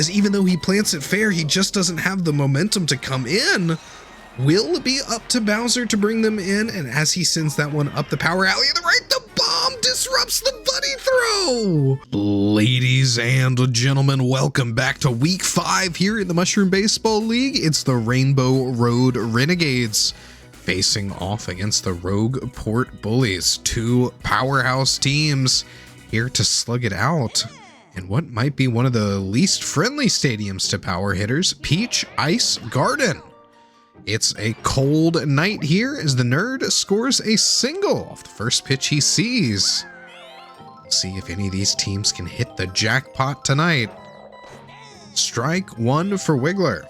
as even though he plants it fair, he just doesn't have the momentum to come in. Will be up to Bowser to bring them in, and as he sends that one up the power alley to the right, the bomb disrupts the buddy throw. Ladies and gentlemen, welcome back to week 5 here in the Mushroom Baseball League. It's the Rainbow Road Renegades facing off against the Rogueport Bullies, two powerhouse teams here to slug it out in what might be one of the least friendly stadiums to power hitters, Peach Ice Garden. It's a cold night here as the nerd scores a single off the first pitch he sees. We'll see if any of these teams can hit the jackpot tonight. Strike one for Wiggler.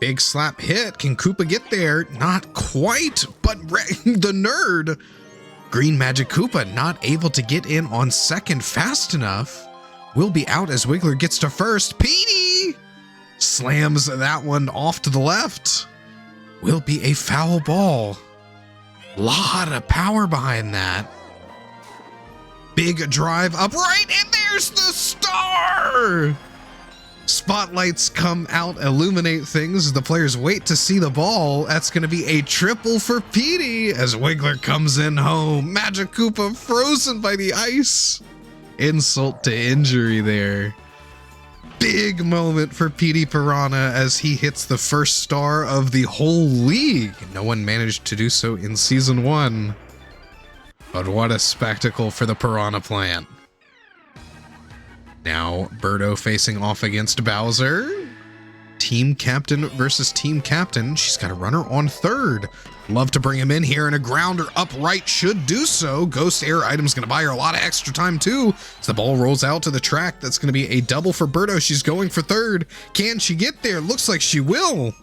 Big slap hit. Can Koopa get there? Not quite, but the nerd, Green Magic Koopa, not able to get in on second fast enough. Will be out as Wiggler gets to first. Petey slams that one off to the left. Will be a foul ball. Lot of power behind that. Big drive upright, and there's the star! Spotlights come out, illuminate things as the players wait to see the ball. That's going to be a triple for Petey as Wiggler comes in home. Magic Koopa frozen by the ice. Insult to injury there. Big moment for Petey Piranha as he hits the first star of the whole league. No one managed to do so in Season 1. But what a spectacle for the Piranha plant. Now, Birdo facing off against Bowser. Team captain versus team captain. She's got a runner on third. Love to bring him in here, and a grounder upright should do so. Ghost Air item's going to buy her a lot of extra time, too. As the ball rolls out to the track, that's going to be a double for Birdo. She's going for third. Can she get there? Looks like she will.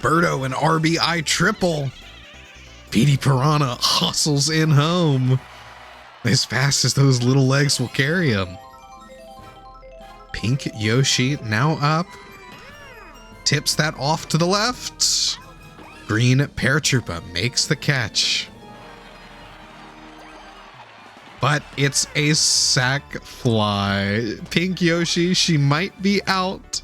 Birdo an RBI triple. Petey Piranha hustles in home as fast as those little legs will carry him. Pink Yoshi now up. Tips that off to the left. Green Paratroopa makes the catch. But it's a sack fly. Pink Yoshi, she might be out.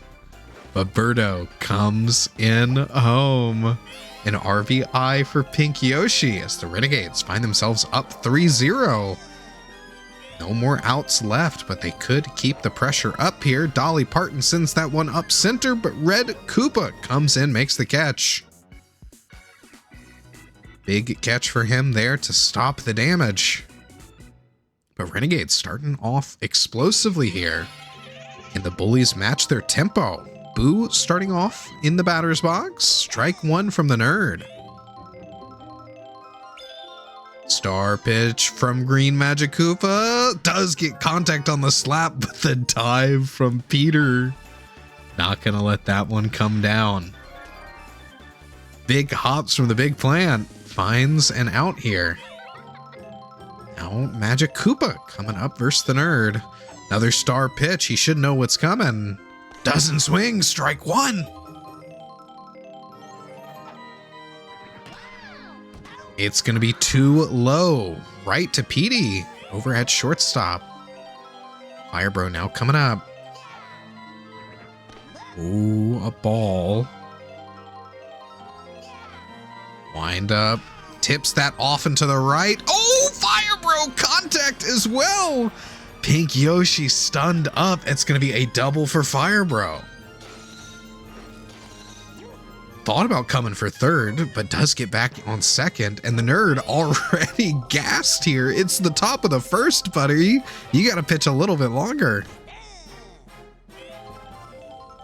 But Birdo comes in home. An RBI for Pink Yoshi as the Renegades find themselves up 3-0. No more outs left, but they could keep the pressure up here. Dolly Parton sends that one up center, but Red Koopa comes in, makes the catch. Big catch for him there to stop the damage. But Renegades starting off explosively here. And the Bullies match their tempo. Boo starting off in the batter's box. Strike one from the nerd. Star pitch from Green Magic Koopa. Does get contact on the slap, but the dive from Peter. Not gonna let that one come down. Big hops from the big plant. Finds an out here. Now Magic Koopa coming up versus the nerd. Another star pitch. He should know what's coming. Doesn't swing. Strike one. It's going to be too low. Right to Petey over at shortstop. Firebro now coming up. Ooh, a ball. Wind up. Tips that off and to the right. Oh, Firebro contact as well. Pink Yoshi stunned up. It's going to be a double for Firebro. Thought about coming for third, but does get back on second, and the nerd already gassed here. It's the top of the first, buddy. You got to pitch a little bit longer.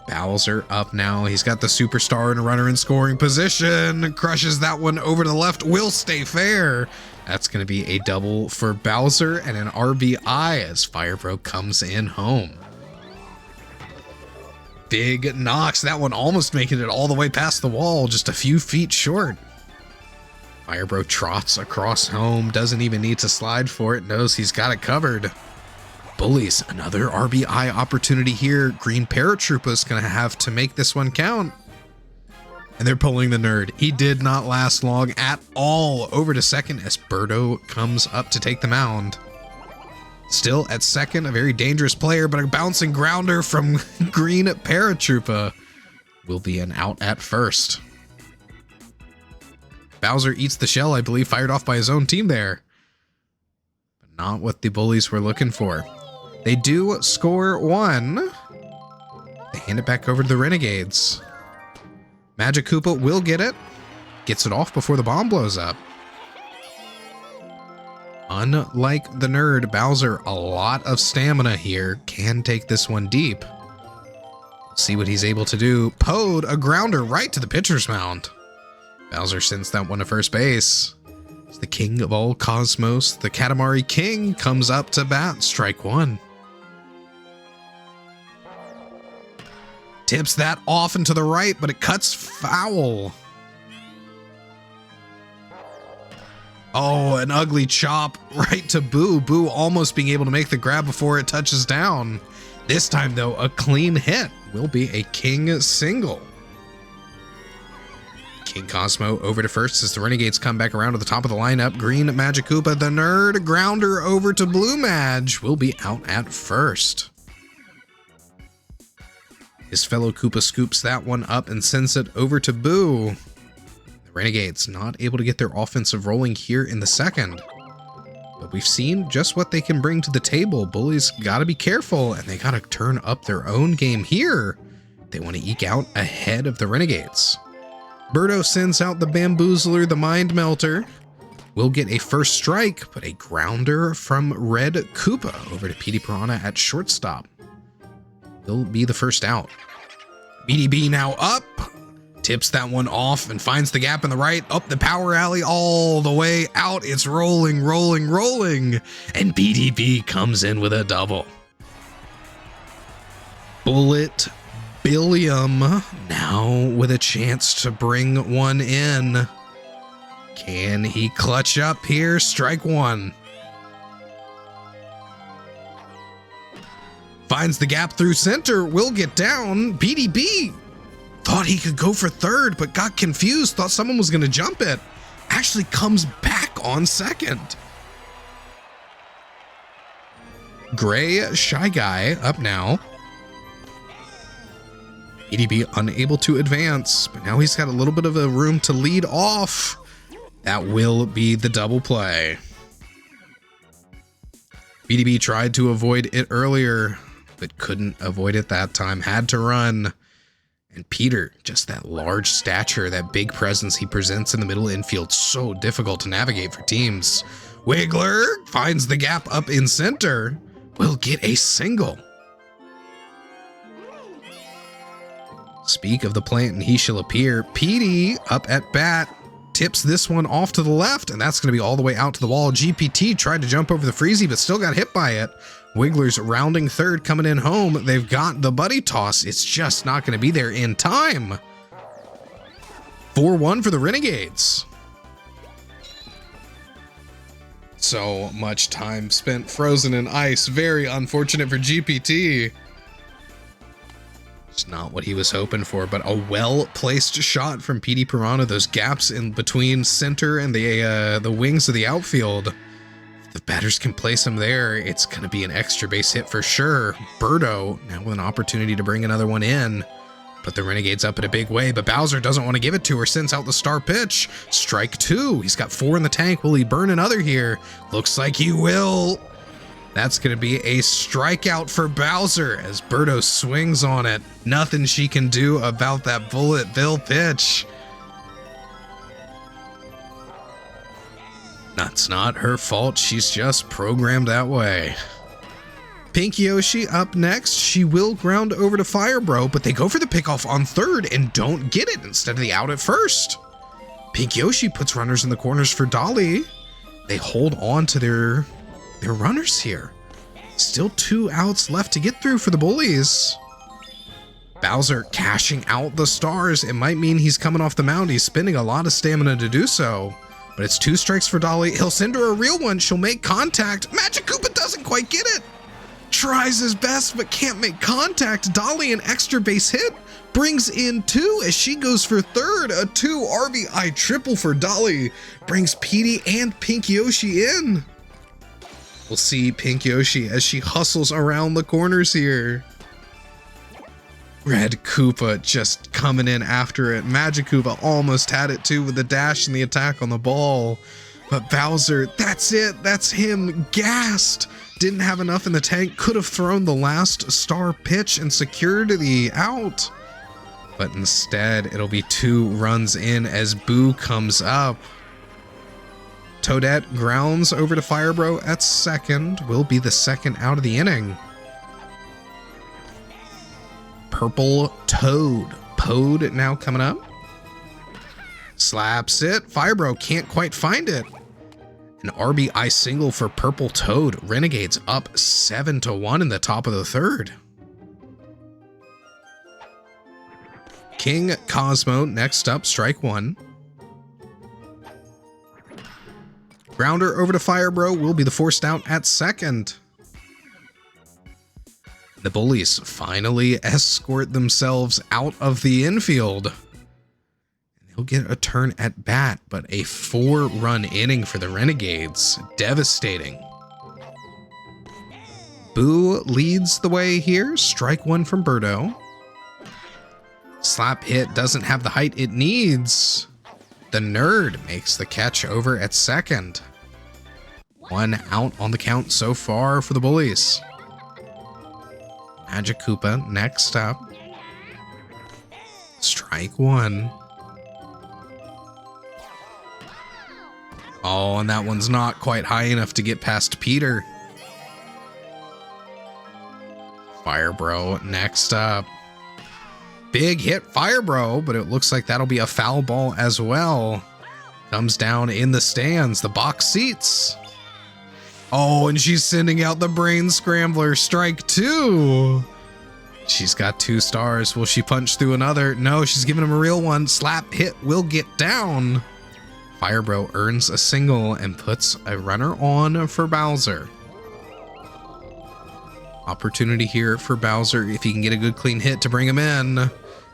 Bowser up now. He's got the superstar and a runner in scoring position. Crushes that one over to the left. Will stay fair. That's going to be a double for Bowser and an RBI as Firebro comes in home. Big knocks. That one almost making it all the way past the wall, just a few feet short. Firebro trots across home, doesn't even need to slide for it, knows he's got it covered. Bullies, another RBI opportunity here. Green Paratroopa's going to have to make this one count. And they're pulling the nerd. He did not last long at all. Over to second as Birdo comes up to take the mound. Still at second, a very dangerous player, but a bouncing grounder from Green Paratroopa will be an out at first. Bowser eats the shell, I believe, fired off by his own team there. But not what the Bullies were looking for. They do score one. They hand it back over to the Renegades. Magic Koopa will get it. Gets it off before the bomb blows up. Unlike the nerd, Bowser, a lot of stamina here, can take this one deep. See what he's able to do. Poed a grounder right to the pitcher's mound. Bowser sends that one to first base. It's the king of all cosmos, the Katamari King, comes up to bat. Strike one. Tips that off and to the right, but it cuts foul. Oh, an ugly chop right to Boo. Boo almost being able to make the grab before it touches down. This time, though, a clean hit will be a King single. King Cosmo over to first as the Renegades come back around to the top of the lineup. Green Magic Koopa, the nerd, grounder over to Blue Madge, will be out at first. His fellow Koopa scoops that one up and sends it over to Boo. Renegades not able to get their offensive rolling here in the second. But we've seen just what they can bring to the table. Bullies gotta be careful, and they gotta turn up their own game here. They want to eke out ahead of the Renegades. Birdo sends out the Bamboozler, the Mind Melter. Will get a first strike, but a grounder from Red Koopa over to Petey Piranha at shortstop. He'll be the first out. BDB now up. Tips that one off and finds the gap in the right, up the power alley all the way out. It's rolling, rolling, rolling. And BDB comes in with a double. Bullet Billiam now with a chance to bring one in. Can he clutch up here? Strike one. Finds the gap through center, will get down. BDB thought he could go for third, but got confused, thought someone was going to jump it. Actually comes back on second. Gray Shy Guy up now. BDB unable to advance, but now he's got a little bit of a room to lead off. That will be the double play. BDB tried to avoid it earlier, but couldn't avoid it that time. Had to run. And Peter, just that large stature, that big presence he presents in the middle infield, so difficult to navigate for teams. Wiggler finds the gap up in center, will get a single. Speak of the plant and he shall appear. Petey up at bat, tips this one off to the left, and that's going to be all the way out to the wall. GPT tried to jump over the freezy, but still got hit by it. Wiggler's rounding third, coming in home. They've got the buddy toss. It's just not going to be there in time. 4-1 for the Renegades. So much time spent frozen in ice. Very unfortunate for GPT. It's not what he was hoping for, but a well-placed shot from Petey Piranha. Those gaps in between center and the wings of the outfield. If the batters can place him there, it's going to be an extra base hit for sure. Birdo now with an opportunity to bring another one in. Put the Renegades up in a big way, but Bowser doesn't want to give it to her, sends out the star pitch. Strike two. He's got 4 in the tank. Will he burn another here? Looks like he will. That's going to be a strikeout for Bowser as Birdo swings on it. Nothing she can do about that bullet bill pitch. That's not her fault. She's just programmed that way. Pink Yoshi up next. She will ground over to Firebro, but they go for the pickoff on third and don't get it instead of the out at first. Pink Yoshi puts runners in the corners for Dolly. They hold on to their runners here. Still 2 outs left to get through for the Bullies. Bowser cashing out the stars. It might mean he's coming off the mound. He's spending a lot of stamina to do so. But it's 2 strikes for Dolly. He'll send her a real one. She'll make contact. Magic Koopa doesn't quite get it. Tries his best, but can't make contact. Dolly, an extra base hit, brings in 2 as she goes for third. A 2 RBI triple for Dolly. Brings Petey and Pink Yoshi in. We'll see Pink Yoshi as she hustles around the corners here. Red Koopa just coming in after it. Magic Koopa almost had it too with the dash and the attack on the ball. But Bowser, that's it. That's him, gassed. Didn't have enough in the tank. Could have thrown the last star pitch and secured the out. But instead, it'll be 2 runs in as Boo comes up. Toadette grounds over to Firebro at second. Will be the second out of the inning. Purple Toad. Pode now coming up. Slaps it. Firebro can't quite find it. An RBI single for Purple Toad. Renegades up 7-1 in the top of the third. King Cosmo next up, strike 1. Grounder over to Firebro will be the forced out at second. The Bullies finally escort themselves out of the infield. He'll get a turn at bat, but a 4-run inning for the Renegades. Devastating. Boo leads the way here. Strike 1 from Birdo. Slap hit doesn't have the height it needs. The Nerd makes the catch over at second. 1 out on the count so far for the Bullies. Magic Koopa next up. Strike 1. Oh, and that one's not quite high enough to get past Peter. Firebro next up. Big hit Firebro, but it looks like that'll be a foul ball as well. Comes down in the stands, the box seats. Oh, and she's sending out the Brain Scrambler. Strike 2. She's got 2 stars. Will she punch through another? No, she's giving him a real one. Slap hit will get down. Firebro earns a single and puts a runner on for Bowser. Opportunity here for Bowser if he can get a good clean hit to bring him in.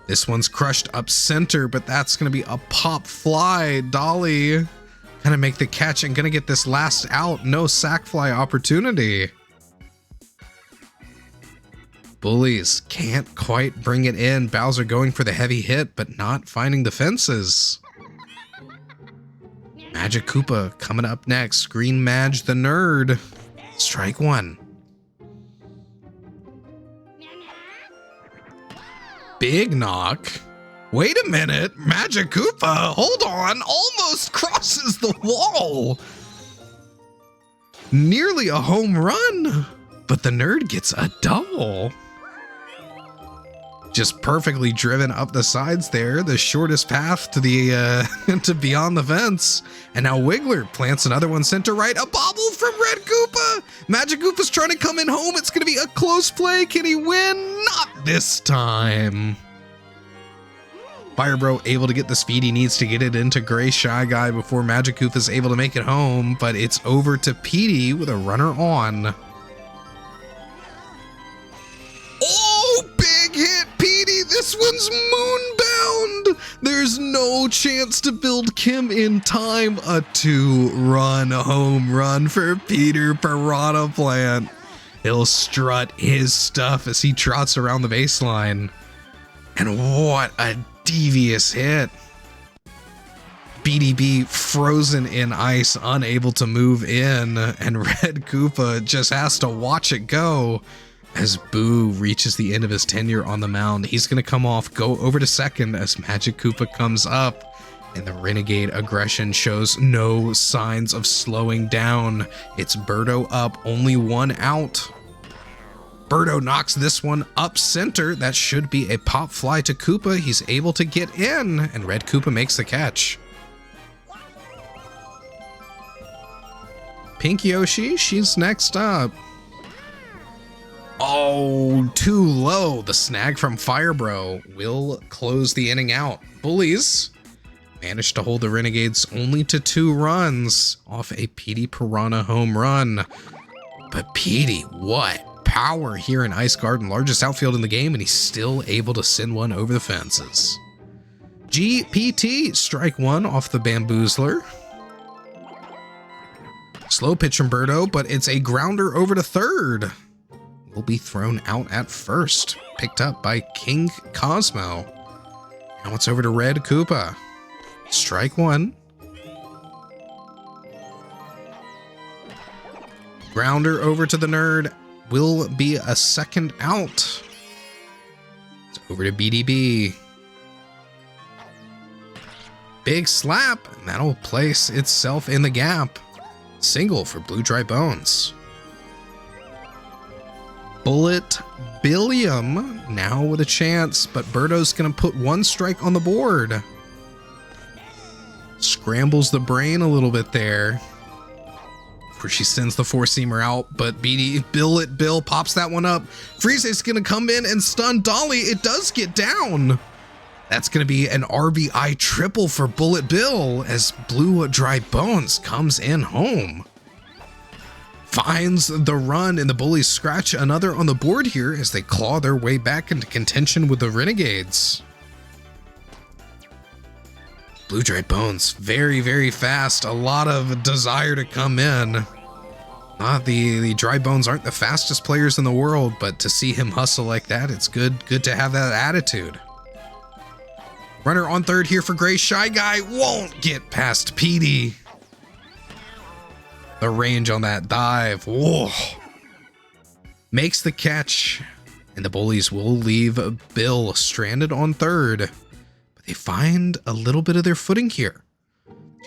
This one's crushed up center, but that's going to be a pop fly. Dolly gonna make the catch and gonna get this last out. No sack fly opportunity. Bullies can't quite bring it in. Bowser going for the heavy hit, but not finding the fences. Magic Koopa coming up next. Green Madge the Nerd. Strike 1. Big knock. Wait a minute. Magic Koopa, hold on. Almost crosses the wall. Nearly a home run, but the Nerd gets a double. Just perfectly driven up the sides there, the shortest path to the to beyond the fence. And now Wiggler plants another one center right. A bobble from Red Koopa. Magic Koopa's trying to come in home. It's going to be a close play. Can he win? Not this time. Firebro able to get the speed he needs to get it into Gray Shy Guy before Magic Koopa's able to make it home, but it's over to Petey with a runner on. Oh, big hit, Petey. This one's moonbound. There's no chance to build Kim in time. A 2-run home run for Peter Piranha Plant. He'll strut his stuff as he trots around the baseline. And what a devious hit. BDB frozen in ice, unable to move in, and Red Koopa just has to watch it go as Boo reaches the end of his tenure on the mound. He's going to come off, go over to second as Magic Koopa comes up, and the Renegade aggression shows no signs of slowing down. It's Birdo up, only 1 out. Birdo knocks this one up center. That should be a pop fly to Koopa. He's able to get in, and Red Koopa makes the catch. Pink Yoshi, she's next up. Oh, too low. The snag from Firebro will close the inning out. Bullies managed to hold the Renegades only to 2 runs off a Petey Piranha home run. But Petey, what power here in Ice Garden, largest outfield in the game, and he's still able to send one over the fences. GPT, strike 1 off the Bamboozler. Slow pitch from Birdo, but it's a grounder over to third. Will be thrown out at first. Picked up by King Cosmo. Now it's over to Red Koopa. Strike one. Grounder over to the Nerd. Will be a second out. It's over to BDB. Big slap, and that'll place itself in the gap. Single for Blue Dry Bones. Bullet Billiam now with a chance, but Birdo's gonna put one strike on the board. Scrambles the brain a little bit there. Where she sends the four-seamer out, but Bullet Bill pops that one up. Frieza's gonna come in and stun Dolly. It does get down. That's gonna be an RBI triple for Bullet Bill as Blue Dry Bones comes in home. Finds the run, and the Bullies scratch another on the board here as they claw their way back into contention with the Renegades. Blue Dry Bones, very, very fast. A lot of desire to come in. The Dry Bones aren't the fastest players in the world, but to see him hustle like that, it's good to have that attitude. Runner on third here for Gray. Shy Guy won't get past Petey. The range on that dive. Whoa. Makes the catch, and the Bullies will leave Bill stranded on third. They find a little bit of their footing here.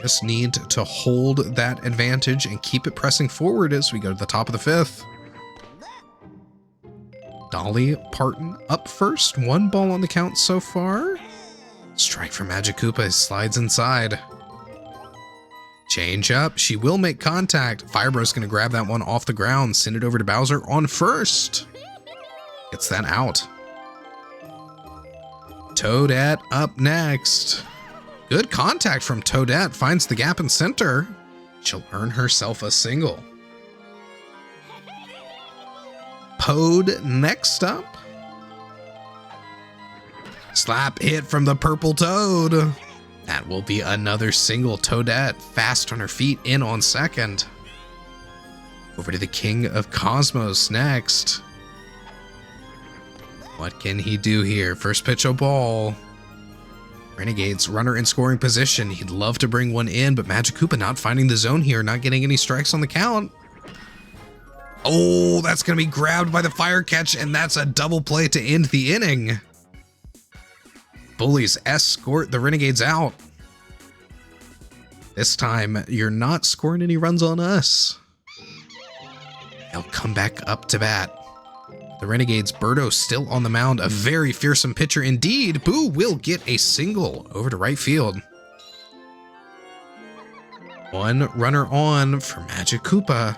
Just need to hold that advantage and keep it pressing forward as we go to the top of the fifth. Dolly Parton up first. One ball on the count so far. Strike from Magic Koopa slides inside. Change up. She will make contact. Firebro's going to grab that one off the ground. Send it over to Bowser on first. Gets that out. Toadette up next. Good contact from Toadette. Finds the gap in center. She'll earn herself a single. Pode next up. Slap hit from the purple Toad. That will be another single. Toadette fast on her feet, in on second. Over to the King of Cosmos next. What can he do here? First pitch a ball. Renegades runner in scoring position. He'd love to bring one in, but Magic Koopa not finding the zone here, not getting any strikes on the count. Oh, that's going to be grabbed by the fire catch, and that's a double play to end the inning. Bullies escort the Renegades out. This time, you're not scoring any runs on us. They'll come back up to bat. The Renegades, Birdo still on the mound, a very fearsome pitcher indeed. Boo will get a single over to right field. One runner on for Magic Koopa.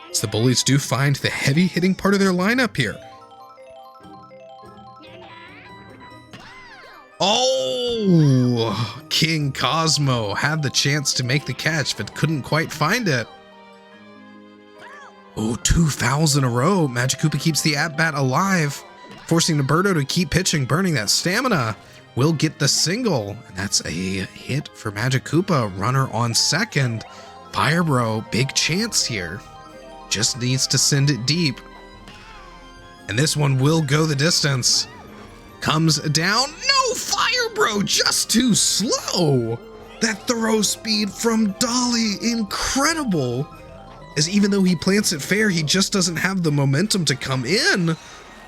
As the Bullies do find the heavy hitting part of their lineup here. Oh, King Cosmo had the chance to make the catch, but couldn't quite find it. Oh, 2 fouls in a row. Magic Koopa keeps the at-bat alive, forcing the Birdo to keep pitching, burning that stamina. Will get the single, and that's a hit for Magic Koopa. Runner on second. Firebro, big chance here. Just needs to send it deep. And this one will go the distance. Comes down. No, Firebro, just too slow. That throw speed from Dolly, incredible. As even though he plants it fair, he just doesn't have the momentum to come in.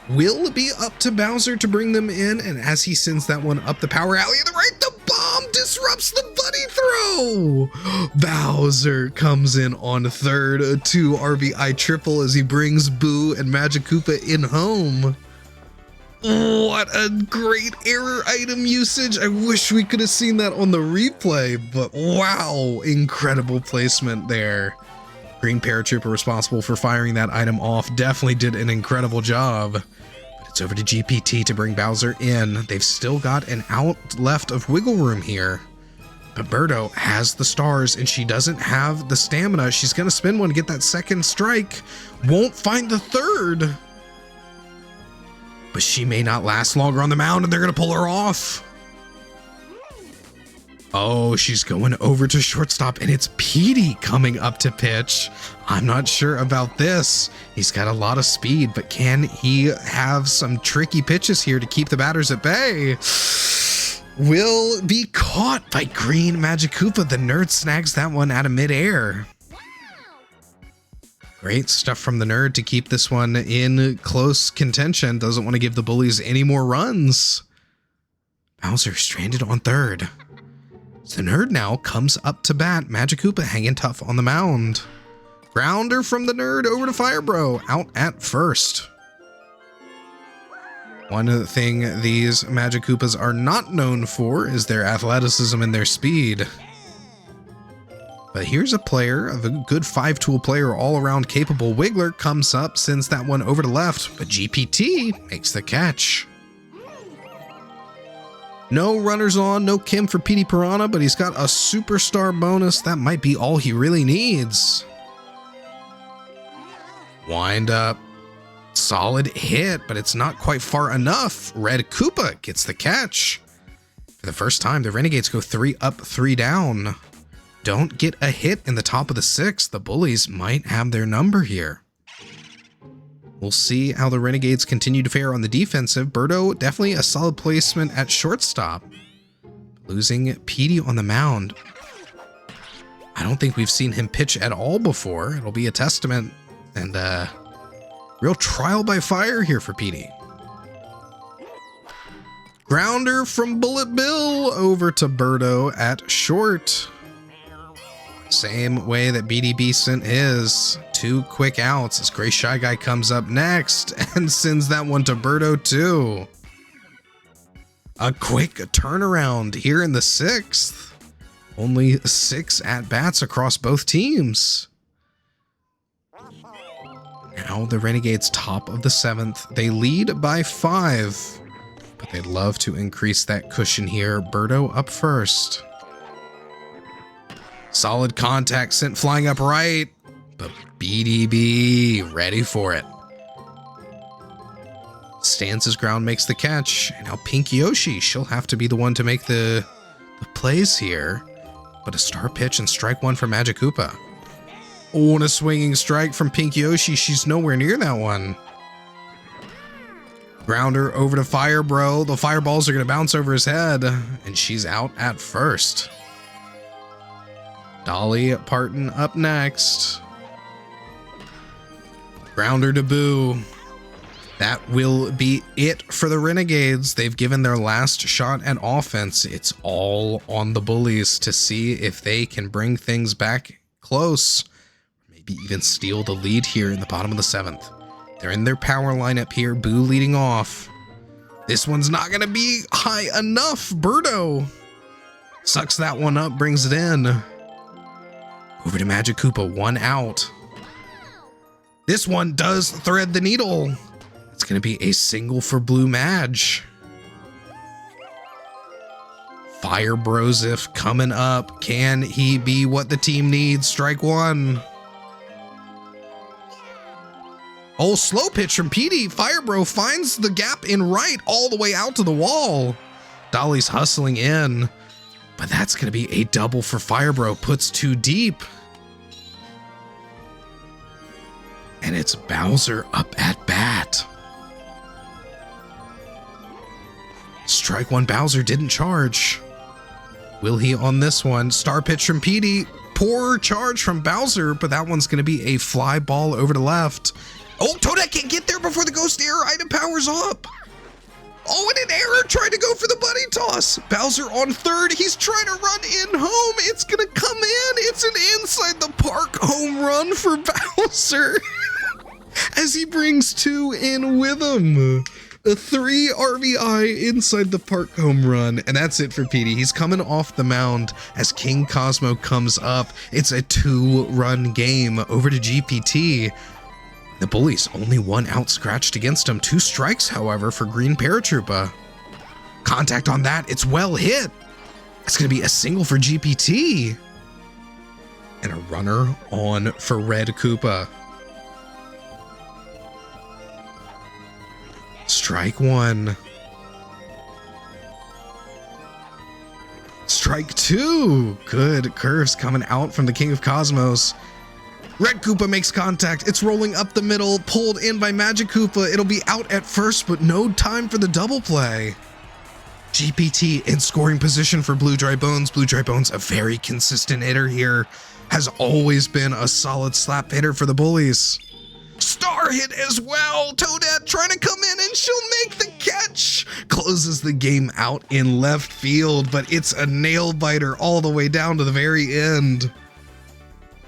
Will be up to Bowser to bring them in, and as he sends that one up the power alley to the right, the bomb disrupts the buddy throw. Bowser comes in on third, a 2 RBI triple as he brings Boo and Magic Koopa in home. What a great error item usage. I wish we could have seen that on the replay, but wow, incredible placement there. Green Paratrooper responsible for firing that item off definitely did an incredible job. But it's over to GPT to bring Bowser in. They've still got an out left of wiggle room here. But Birdo has the stars and she doesn't have the stamina. She's going to spin one to get that second strike. Won't find the third. But she may not last longer on the mound and they're going to pull her off. Oh, she's going over to shortstop, and it's Petey coming up to pitch. I'm not sure about this. He's got a lot of speed, but can he have some tricky pitches here to keep the batters at bay? Will be caught by Green Magikoopa. The nerd snags that one out of midair. Great stuff from the nerd to keep this one in close contention. Doesn't want to give the Bullies any more runs. Bowser stranded on third. The nerd now comes up to bat. Magikoopa hanging tough on the mound. Grounder from the nerd over to Firebro, out at first. One thing these Magikoopas are not known for is their athleticism and their speed. But here's a player, a good 5-tool player, all-around capable. Wiggler comes up, sends that one over to left, but GPT makes the catch. No runners on, no Kim for Petey Piranha, but he's got a superstar bonus. That might be all he really needs. Wind up. Solid hit, but it's not quite far enough. Red Koopa gets the catch. For the first time, the Renegades go 3 up, 3 down. Don't get a hit in the top of the 6th. The Bullies might have their number here. We'll see how the Renegades continue to fare on the defensive. Birdo, definitely a solid placement at shortstop. Losing Petey on the mound. I don't think we've seen him pitch at all before. It'll be a testament and real trial by fire here for Petey. Grounder from Bullet Bill over to Birdo at short. Same way that BDB sent his. 2 quick outs as Gray Shy Guy comes up next and sends that one to Birdo too. A quick turnaround here in the 6th. Only 6 at-bats across both teams. Now the Renegades top of the 7th. They lead by 5, but they'd love to increase that cushion here. Birdo up first. Solid contact sent flying up right, but BDB ready for it. Stands his ground, makes the catch, and now Pink Yoshi, she'll have to be the one to make the plays here. But a star pitch and strike 1 for Magikoopa. Oh, and a swinging strike from Pink Yoshi. She's nowhere near that one. Grounder over to Firebro. The fireballs are going to bounce over his head, and she's out at first. Dolly Parton up next. Grounder to Boo. That will be it for the Renegades. They've given their last shot at offense. It's all on the Bullies to see if they can bring things back close. Maybe even steal the lead here in the bottom of the 7th. They're in their power lineup here. Boo leading off. This one's not going to be high enough. Birdo sucks that one up, brings it in. Over to Magikoopa, 1 out. This one does thread the needle. It's going to be a single for Blue Madge. Fire Brosif coming up. Can he be what the team needs? Strike 1. Oh, slow pitch from Petey. Firebro finds the gap in right all the way out to the wall. Dolly's hustling in, but that's going to be a double for Firebro. Puts 2 deep. And it's Bowser up at bat. Strike 1, Bowser didn't charge. Will he on this one? Star pitch from Petey. Poor charge from Bowser, but that one's going to be a fly ball over to left. Oh, Toadette can't get there before the Ghost Error item powers up. Oh, and an error trying to go for the buddy toss. Bowser on third. He's trying to run in home. It's going to come in. It's an inside the park home run for Bowser. As he brings 2 in with him. A 3 RBI inside the park home run. And that's it for Petey. He's coming off the mound as King Cosmo comes up. It's a 2-run game over to GPT. The Bullies only 1 out scratched against him. 2 strikes, however, for Green Paratroopa. Contact on that. It's well hit. It's going to be a single for GPT. And a runner on for Red Koopa. Strike 1. strike two. Good curves coming out from the King of Cosmos. Red Koopa makes contact. It's rolling up the middle, pulled in by Magic Koopa. It'll be out at first, but no time for the double play. GPT in scoring position for Blue Dry Bones. Blue Dry Bones, a very consistent hitter here. Has always been a solid slap hitter for the Bullies. Star hit as well. Toadette trying to come in and she'll make the catch. Closes the game out in left field, but it's a nail biter all the way down to the very end.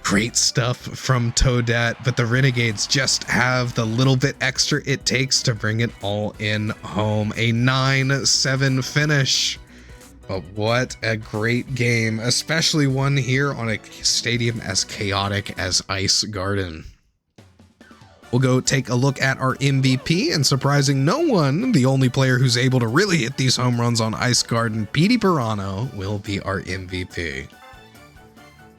Great stuff from Toadette, but the Renegades just have the little bit extra it takes to bring it all in home. A 9-7 finish. But what a great game, especially one here on a stadium as chaotic as Ice Garden. We'll go take a look at our MVP, and surprising no one, the only player who's able to really hit these home runs on Ice Garden, Petey Pirano, will be our MVP.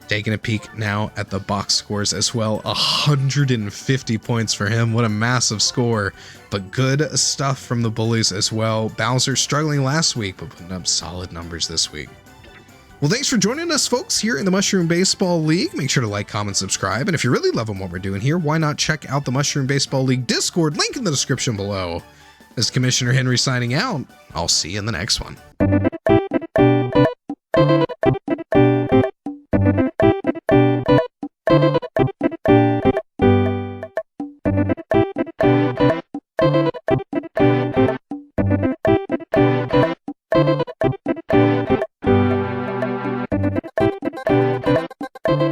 Taking a peek now at the box scores as well. 150 points for him. What a massive score. But good stuff from the Bullies as well. Bowser struggling last week, but putting up solid numbers this week. Well, thanks for joining us, folks, here in the Mushroom Baseball League. Make sure to like, comment, subscribe. And if you're really loving what we're doing here, why not check out the Mushroom Baseball League Discord, link in the description below. This is Commissioner Henry signing out. I'll see you in the next one.